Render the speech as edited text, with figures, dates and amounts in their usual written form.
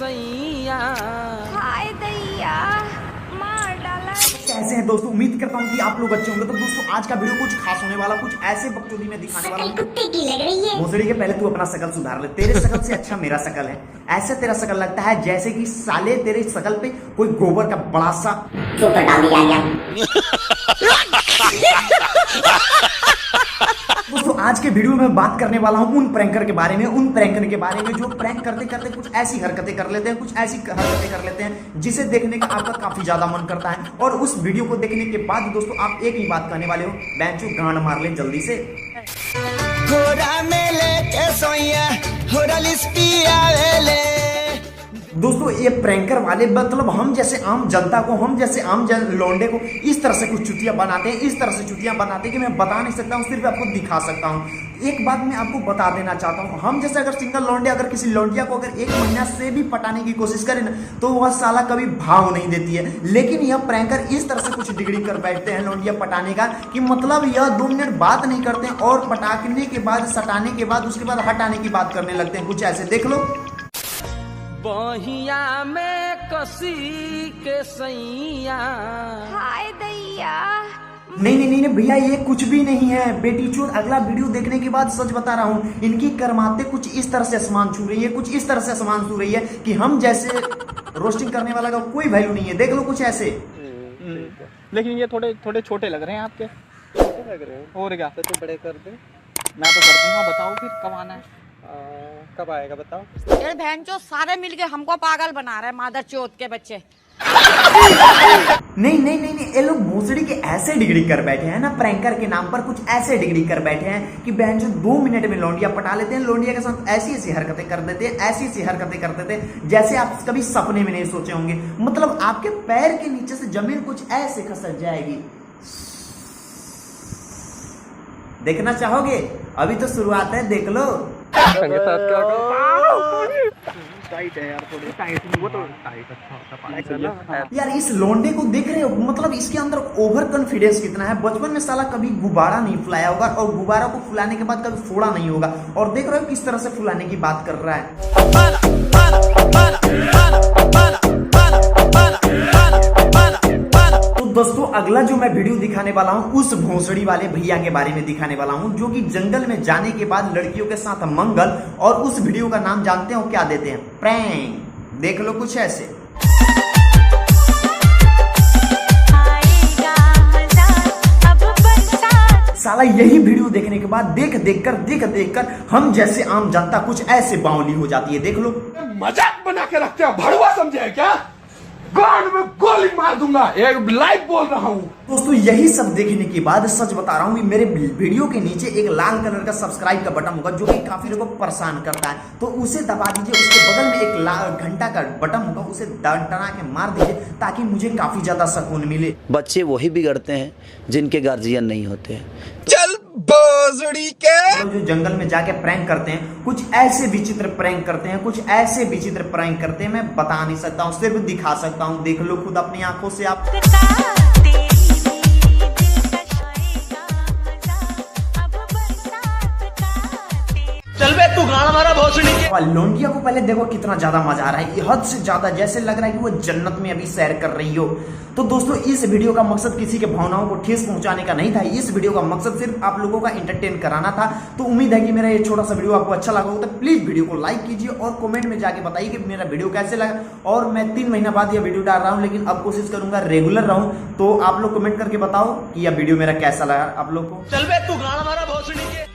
सैया हाय दैया मार डाला। कैसे हैं दोस्तों, उम्मीद करता हूँ कि आप लोग अच्छे होंगे। तो दोस्तों आज का वीडियो कुछ खास होने वाला, कुछ ऐसे बकचोदी में दिखाने वाला हूँ। कुत्ते की लग रही है भोसड़ी के पहले तू अपना शकल सुधार ले। तेरे शकल से अच्छा मेरा शकल है। ऐसे तेरा शकल लगता है जैसे कि साले तेरे शकल पे कोई गोबर का बड़ा सा चोकर डाल दिया। दोस्तों आज के वीडियो में बात करने वाला हूँ उन प्रैंकर के बारे में, जो प्रैंक करते करते कुछ ऐसी हरकतें कर लेते हैं, जिसे देखने का आपका काफी ज्यादा मन करता है। और उस वीडियो को देखने के बाद दोस्तों आप एक ही बात कहने वाले हो, बेंचो गांड मार ले जल्दी से। दोस्तों ये प्रैंकर वाले मतलब हम जैसे आम जनता को, लौंडे को इस तरह से कुछ चुतिया बनाते हैं कि मैं बता नहीं सकता हूँ, सिर्फ आपको दिखा सकता हूँ। एक बात मैं आपको बता देना चाहता हूँ, हम जैसे अगर सिंगल लौंडे अगर किसी लौंडिया को अगर 1 महीना से भी पटाने की कोशिश करें ना, तो वह साला कभी भाव नहीं देती है। लेकिन यह प्रैंकर इस तरह से कुछ डिग्री कर बैठते हैं लौंडिया पटाने का कि मतलब यह 2 मिनट बात नहीं करते हैं और पटाखने के बाद, सटाने के बाद, उसके बाद हटाने की बात करने लगते हैं। कुछ ऐसे देख लो। बहिया में कसी के सैया हाय दैया नहीं भैया, ये कुछ भी नहीं है बेटी चोर। अगला वीडियो देखने के बाद सच बता रहा हूँ, इनकी करमाते कुछ इस तरह से आसमान छू रही है, कि हम जैसे रोस्टिंग करने वाला का कोई वैल्यू नहीं है। देख लो कुछ ऐसे। लेकिन ये थोड़े छोटे लग रहे हैं आपके। छोटे लग रहे हैं और क्या, तो बड़े कर दे। मैं तो कर दूंगा। बताओ फिर कब आना है? कब आएगा बताओ। ये बहनचोद सारे मिलके हमको पागल बना रहे हैं, मादर चोद के बच्चे। नहीं, ये लोग भोसड़ी के ऐसे डिग्री कर बैठे हैं ना, प्रैंकर के नाम पर कुछ ऐसे डिग्री कर बैठे हैं कि बहन जो 2 मिनट में लौंडिया पटा लेते हैं, लौंडिया के साथ ऐसी हरकतें कर देते हैं, जैसे आप कभी सपने में नहीं सोचे होंगे। मतलब आपके पैर के नीचे से जमीन कुछ ऐसे खसक जाएगी। देखना चाहोगे? अभी तो शुरुआत है, देख लो। टाइट है यार, थोड़ी टाइट। वो तो टाइट अच्छा होता है यार इस लोंडे को देख रहे हो, मतलब इसके अंदर ओवर कॉन्फिडेंस कितना है। बचपन में साला कभी गुब्बारा नहीं फुलाया होगा और गुब्बारा को फुलाने के बाद कभी फोड़ा नहीं होगा, और देख रहे हो किस तरह से फुलाने की बात कर रहा है। दोस्तों अगला जो मैं वीडियो दिखाने वाला हूं उस भोसड़ी वाले भैया के बारे में दिखाने वाला हूं, जो कि जंगल में जाने के बाद लड़कियों के साथ मंगल, और उस वीडियो का नाम जानते हो क्या देते हैं? प्रैंक। देख लो कुछ ऐसे। साला यही वीडियो देखने के बाद देख कर हम जैसे आम जनता कुछ ऐसे बावली हो जाती है। देख लो। मजाक बना के रखते हो, भड़ुआ समझे क्या? गांड में गोली मार दूंगा, एक लाइव बोल रहा हूँ। दोस्तों यही सब देखने के बाद सच बता रहा हूँ, मेरे वीडियो के नीचे एक लाल कलर का सब्सक्राइब का बटन होगा, जो कि काफी लोगों को परेशान करता है, तो उसे दबा दीजिए। उसके बगल में एक लाल घंटा का बटन होगा, उसे टना के मार दीजिए, ताकि मुझे काफी ज्यादा सुकून मिले। बच्चे वही बिगड़ते हैं जिनके गार्जियन नहीं होते हैं। चल बोसड़ी के जो जंगल में जाके प्रैंक करते हैं, कुछ ऐसे विचित्र प्रैंक करते हैं, मैं बता नहीं सकता हूँ, सिर्फ दिखा सकता हूँ। देख लो खुद अपनी आंखों से आप। चल बे तू गाना मारा भोसड़ी के। लौंडिया को पहले देखो कितना ज्यादा मजा आ रहा है, हद से ज्यादा, जैसे लग रहा है कि वो जन्नत में अभी सैर कर रही हो। तो दोस्तों इस वीडियो का मकसद किसी के भावनाओं को ठेस पहुंचाने का नहीं था। इस वीडियो का मकसद सिर्फ आप लोगों का एंटरटेन कराना था। तो उम्मीद है कि मेरा ये छोटा सा वीडियो आपको अच्छा लगा होगा। तो प्लीज वीडियो को लाइक कीजिए और कमेंट में जाके बताइए कि मेरा वीडियो कैसे लगा। और मैं 3 महीना बाद यह वीडियो डाल रहा हूँ, लेकिन अब कोशिश करूंगा रेगुलर रहूं। तो आप लोग कमेंट करके बताओ कि यह वीडियो मेरा कैसा लगा आप लोग को। चल बे तू गाना मारा भोसड़ी के।